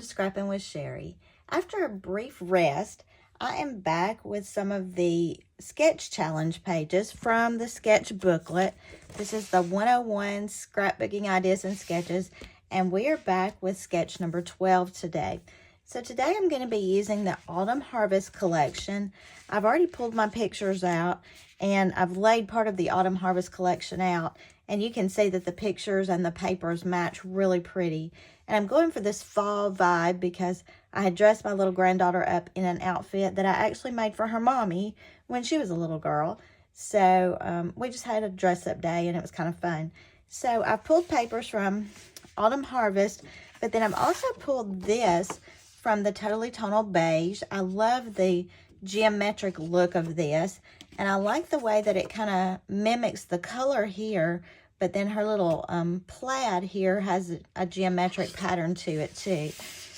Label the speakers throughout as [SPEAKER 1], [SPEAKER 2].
[SPEAKER 1] to Scrappin with Sheri. After a brief rest, I am back with some of the sketch challenge pages from the sketch booklet. This is the 101 Scrapbooking Ideas and Sketches, and we are back with sketch number 12 today. So today I'm going to be using the Autumn Harvest collection. I've already pulled my pictures out, and I've laid part of the Autumn Harvest collection out, and you can see that the pictures and the papers match really pretty. And I'm going for this fall vibe because I had dressed my little granddaughter up in an outfit that I actually made for her mommy when she was a little girl. So we just had a dress-up day, and it was kind of fun. So I pulled papers from Autumn Harvest, but then I've also pulled this from the Totally Tonal Beige. I love the geometric look of this, and I like the way that it kind of mimics the color here, but then her little plaid here has a geometric pattern to it too.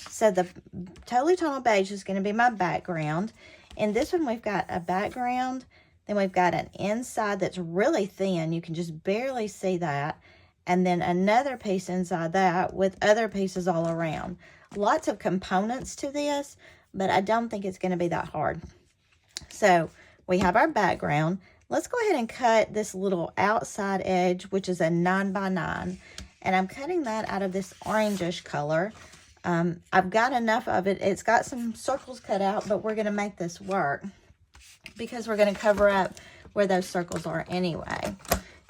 [SPEAKER 1] So the Totally Tonal Beige is going to be my background. In this one, we've got a background, then we've got an inside that's really thin. You can just barely see that. And then another piece inside that with other pieces all around. Lots of components to this, but I don't think it's going to be that hard. So we have our background. Let's go ahead and cut this little outside edge, which is a 9 by 9. And I'm cutting that out of this orangish color. I've got enough of it. It's got some circles cut out, but we're going to make this work because we're going to cover up where those circles are anyway.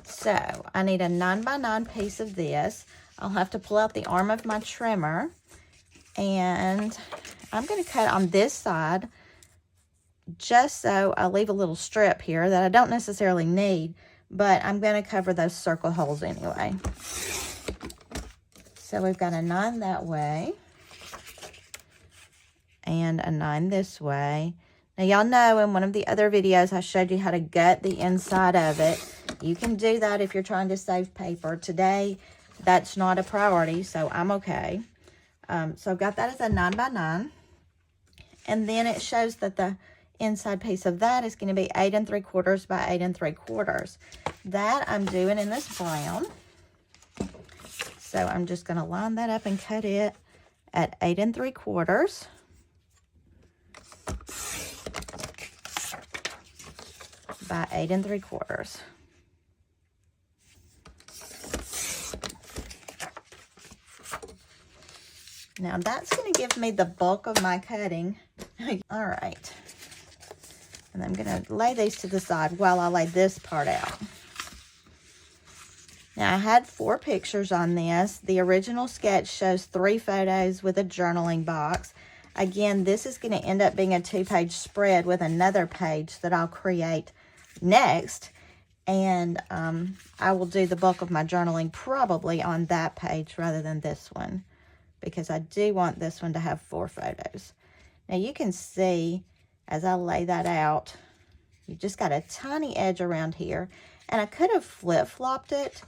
[SPEAKER 1] So I need a 9 by 9 piece of this. I'll have to pull out the arm of my trimmer. And I'm going to cut on this side just so I leave a little strip here that I don't necessarily need, but I'm going to cover those circle holes anyway. So we've got a 9 that way and a 9 this way. Now y'all know in one of the other videos I showed you how to gut the inside of it. You can do that if you're trying to save paper. Today that's not a priority, so I'm okay. So I've got that as a 9 by 9, and then it shows that the inside piece of that is going to be 8 3/4 by 8 3/4. That I'm doing in this brown. So I'm just going to line that up and cut it at 8 3/4 by 8 3/4. Now that's going to give me the bulk of my cutting. All right. And I'm going to lay these to the side while I lay this part out. Now I had 4 pictures on this. The original sketch shows 3 photos with a journaling box. Again, this is going to end up being a 2-page spread with another page that I'll create next. And I will do the bulk of my journaling probably on that page rather than this one, because I do want this one to have 4 photos. Now you can see as I lay that out, you just got a tiny edge around here. And I could have flip-flopped it,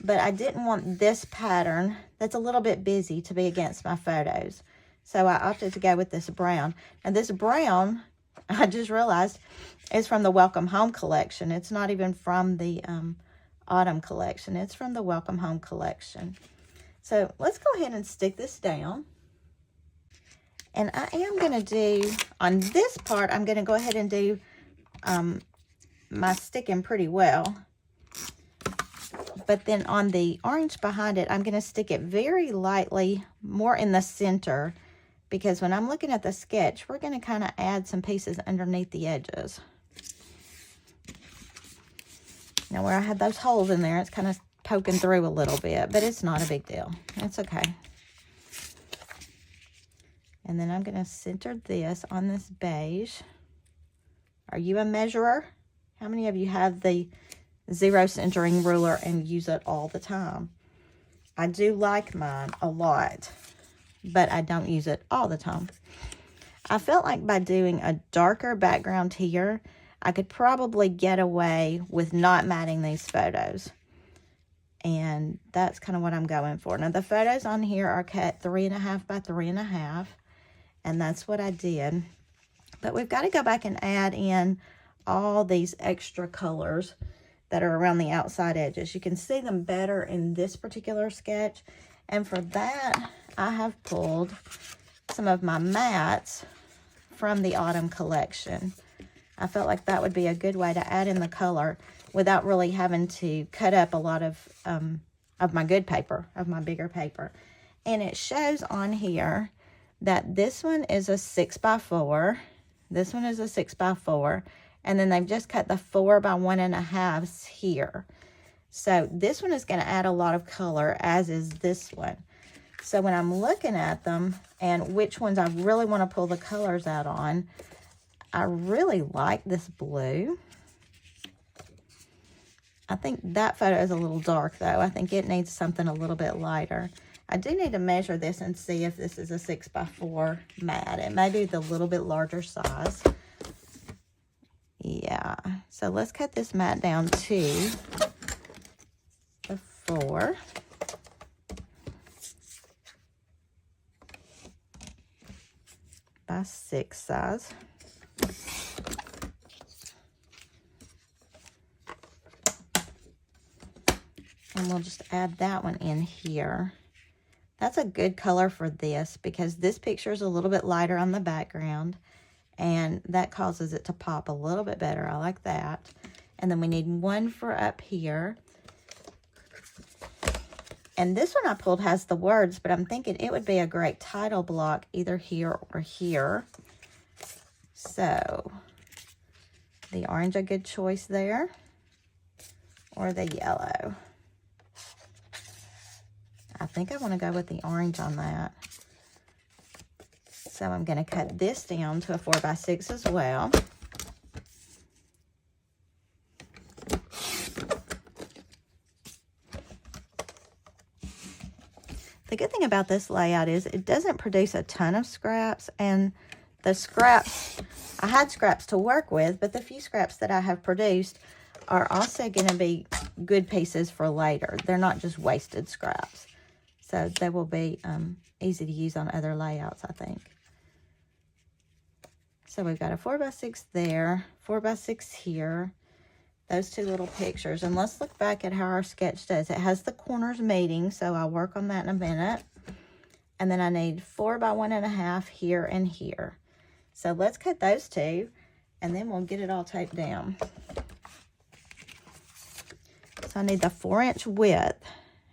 [SPEAKER 1] but I didn't want this pattern that's a little bit busy to be against my photos. So I opted to go with this brown. And this brown, I just realized, is from the Welcome Home collection. It's not even from the Autumn collection. It's from the Welcome Home collection. So let's go ahead and stick this down. And I am going to do, on this part, I'm going to go ahead and do my sticking pretty well. But then on the orange behind it, I'm going to stick it very lightly, more in the center, because when I'm looking at the sketch, we're going to kind of add some pieces underneath the edges. Now where I had those holes in there, it's kind of poking through a little bit, but it's not a big deal. It's okay. And then I'm going to center this on this beige. Are you a measurer? How many of you have the 0 centering ruler and use it all the time? I do like mine a lot, but I don't use it all the time. I felt like by doing a darker background here, I could probably get away with not matting these photos. And that's kind of what I'm going for. Now the photos on here are cut 3.5 by 3.5. And that's what I did. But we've got to go back and add in all these extra colors that are around the outside edges. You can see them better in this particular sketch. And for that, I have pulled some of my mattes from the autumn collection. I felt like that would be a good way to add in the color without really having to cut up a lot of my good paper, of my bigger paper. And it shows on here that this one is a 6x4. This one is a 6x4. And then they've just cut the 4x1.5 here. So this one is going to add a lot of color, as is this one. So when I'm looking at them and which ones I really want to pull the colors out on, I really like this blue. I think that photo is a little dark though. I think it needs something a little bit lighter. I do need to measure this and see if this is a 6x4 mat. It may be the little bit larger size. Yeah, so let's cut this mat down to the 4. By 6 size. And we'll just add that one in here. That's a good color for this because this picture is a little bit lighter on the background and that causes it to pop a little bit better. I like that. And then we need one for up here. And this one I pulled has the words, but I'm thinking it would be a great title block either here or here. So the orange a good choice there, or the yellow. I think I want to go with the orange on that. So I'm going to cut this down to a 4x6 as well. The good thing about this layout is it doesn't produce a ton of scraps, and the scraps, I had scraps to work with, but the few scraps that I have produced are also going to be good pieces for later. They're not just wasted scraps. So they will be easy to use on other layouts, I think. So we've got a 4x6 there, 4x6 here, those two little pictures. And let's look back at how our sketch does. It has the corners meeting, so I'll work on that in a minute. And then I need 4x1.5 here and here. So let's cut those two, and then we'll get it all taped down. So I need the 4-inch width,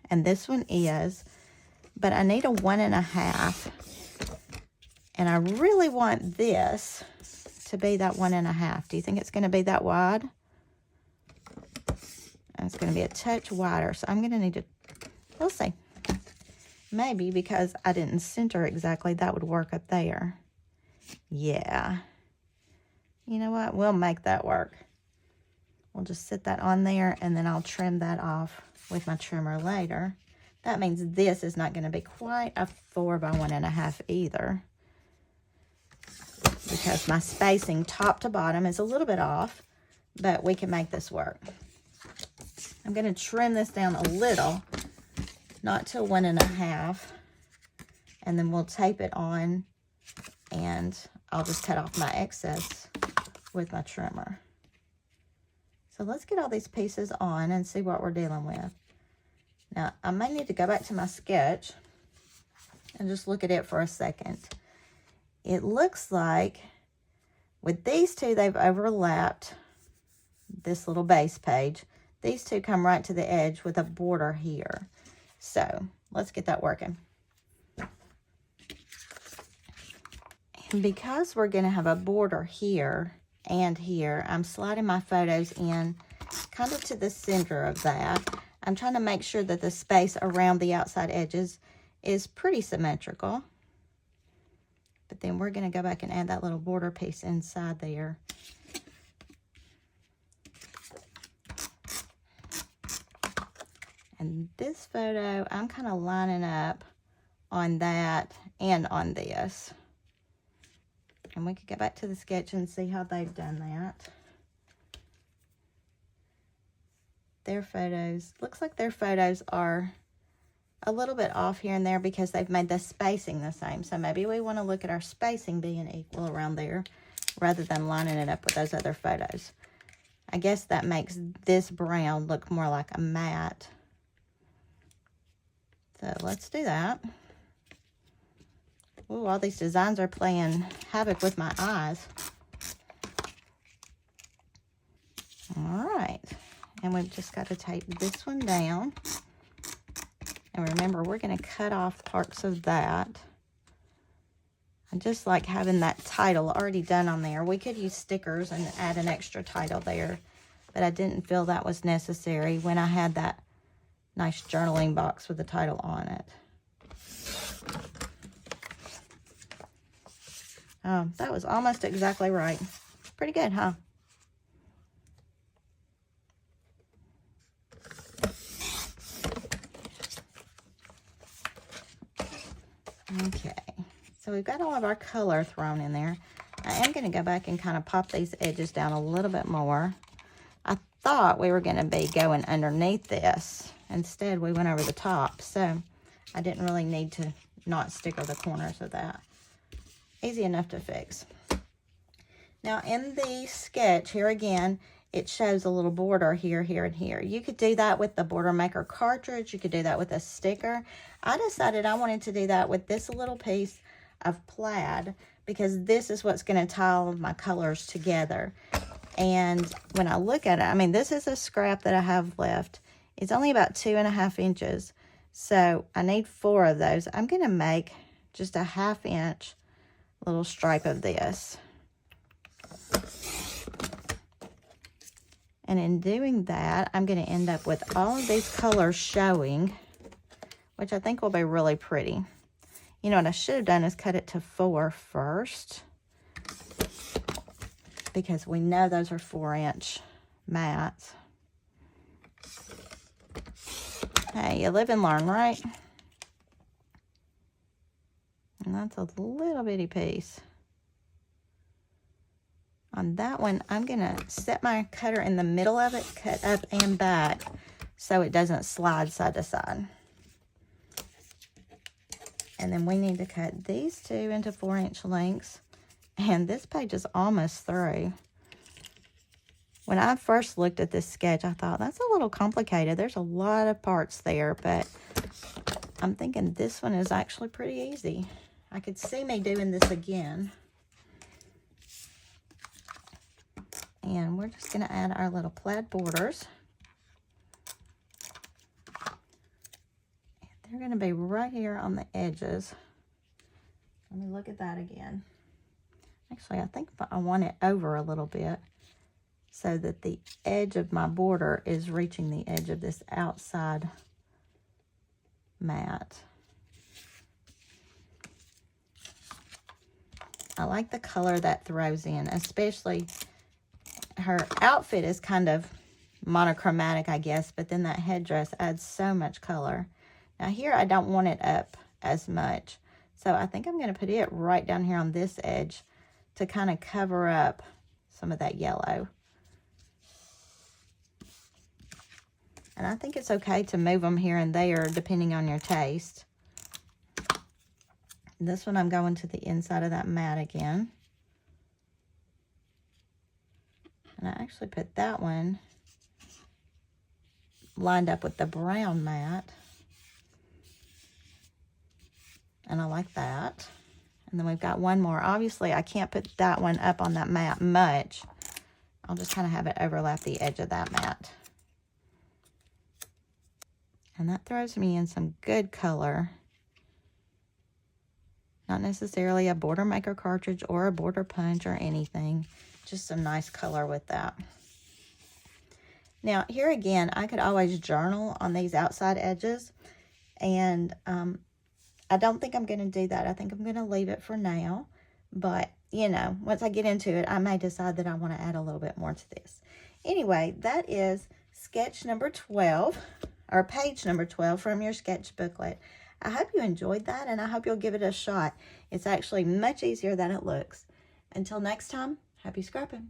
[SPEAKER 1] and this one is, but I need a 1.5. And I really want this to be that 1.5. Do you think it's going to be that wide? And it's going to be a touch wider, so I'm going to need to, we'll see. Maybe because I didn't center exactly, that would work up there. Yeah. You know what? We'll make that work. We'll just sit that on there, and then I'll trim that off with my trimmer later. That means this is not going to be quite a 4x1.5 either, because my spacing top to bottom is a little bit off, but we can make this work. I'm going to trim this down a little, not to 1.5, and then we'll tape it on, and I'll just cut off my excess with my trimmer. So let's get all these pieces on and see what we're dealing with. Now, I may need to go back to my sketch and just look at it for a second. It looks like with these two, they've overlapped this little base page. These two come right to the edge with a border here. So let's get that working. And because we're going to have a border here and here, I'm sliding my photos in kind of to the center of that. I'm trying to make sure that the space around the outside edges is pretty symmetrical. But then we're going to go back and add that little border piece inside there. And this photo, I'm kind of lining up on that and on this. And we could go back to the sketch and see how they've done that. Their photos, looks like their photos are a little bit off here and there because they've made the spacing the same. So maybe we want to look at our spacing being equal around there rather than lining it up with those other photos. I guess that makes this brown look more like a matte. So let's do that. Ooh, all these designs are playing havoc with my eyes. All right, and we've just got to tape this one down. And remember, we're going to cut off parts of that. I just like having that title already done on there. We could use stickers and add an extra title there, but I didn't feel that was necessary when I had that nice journaling box with the title on it. That was almost exactly right. Pretty good, huh? Okay, so we've got all of our color thrown in there. I am going to go back and kind of pop these edges down a little bit more. I thought we were going to be going underneath this. Instead, we went over the top, so I didn't really need to not sticker the corners of that. Easy enough to fix. Now, in the sketch, here again, it shows a little border here, here, and here. You could do that with the Border Maker cartridge. You could do that with a sticker. I decided I wanted to do that with this little piece of plaid because this is what's going to tie all of my colors together. And when I look at it, I mean, this is a scrap that I have left. It's only about 2.5 inches. So I need 4 of those. I'm going to make just a 1/2 inch little stripe of this. And in doing that, I'm going to end up with all of these colors showing, which I think will be really pretty. You know what I should have done is cut it to 4 first, because we know those are 4-inch mats. Hey, you live and learn, right? And that's a little bitty piece. On that one, I'm going to set my cutter in the middle of it, cut up and back, so it doesn't slide side to side. And then we need to cut these 2 into 4-inch lengths. And this page is almost through. When I first looked at this sketch, I thought, that's a little complicated. There's a lot of parts there, but I'm thinking this one is actually pretty easy. I could see me doing this again. And we're just going to add our little plaid borders. And they're going to be right here on the edges. Let me look at that again. Actually, I think I want it over a little bit so that the edge of my border is reaching the edge of this outside mat. I like the color that throws in, especially her outfit is kind of monochromatic, I guess, but then that headdress adds so much color. Now here, I don't want it up as much, so I think I'm going to put it right down here on this edge to kind of cover up some of that yellow. And I think it's okay to move them here and there depending on your taste. This one, I'm going to the inside of that mat again. And I actually put that one lined up with the brown mat. And I like that. And then we've got one more. Obviously, I can't put that one up on that mat much. I'll just kind of have it overlap the edge of that mat. And that throws me in some good color. Not necessarily a Border Maker cartridge or a border punch or anything. Just some nice color with that. Now, here again, I could always journal on these outside edges. And I don't think I'm going to do that. I think I'm going to leave it for now. But, you know, once I get into it, I may decide that I want to add a little bit more to this. Anyway, that is sketch number 12, or page number 12 from your sketch booklet. I hope you enjoyed that, and I hope you'll give it a shot. It's actually much easier than it looks. Until next time, happy scrapping.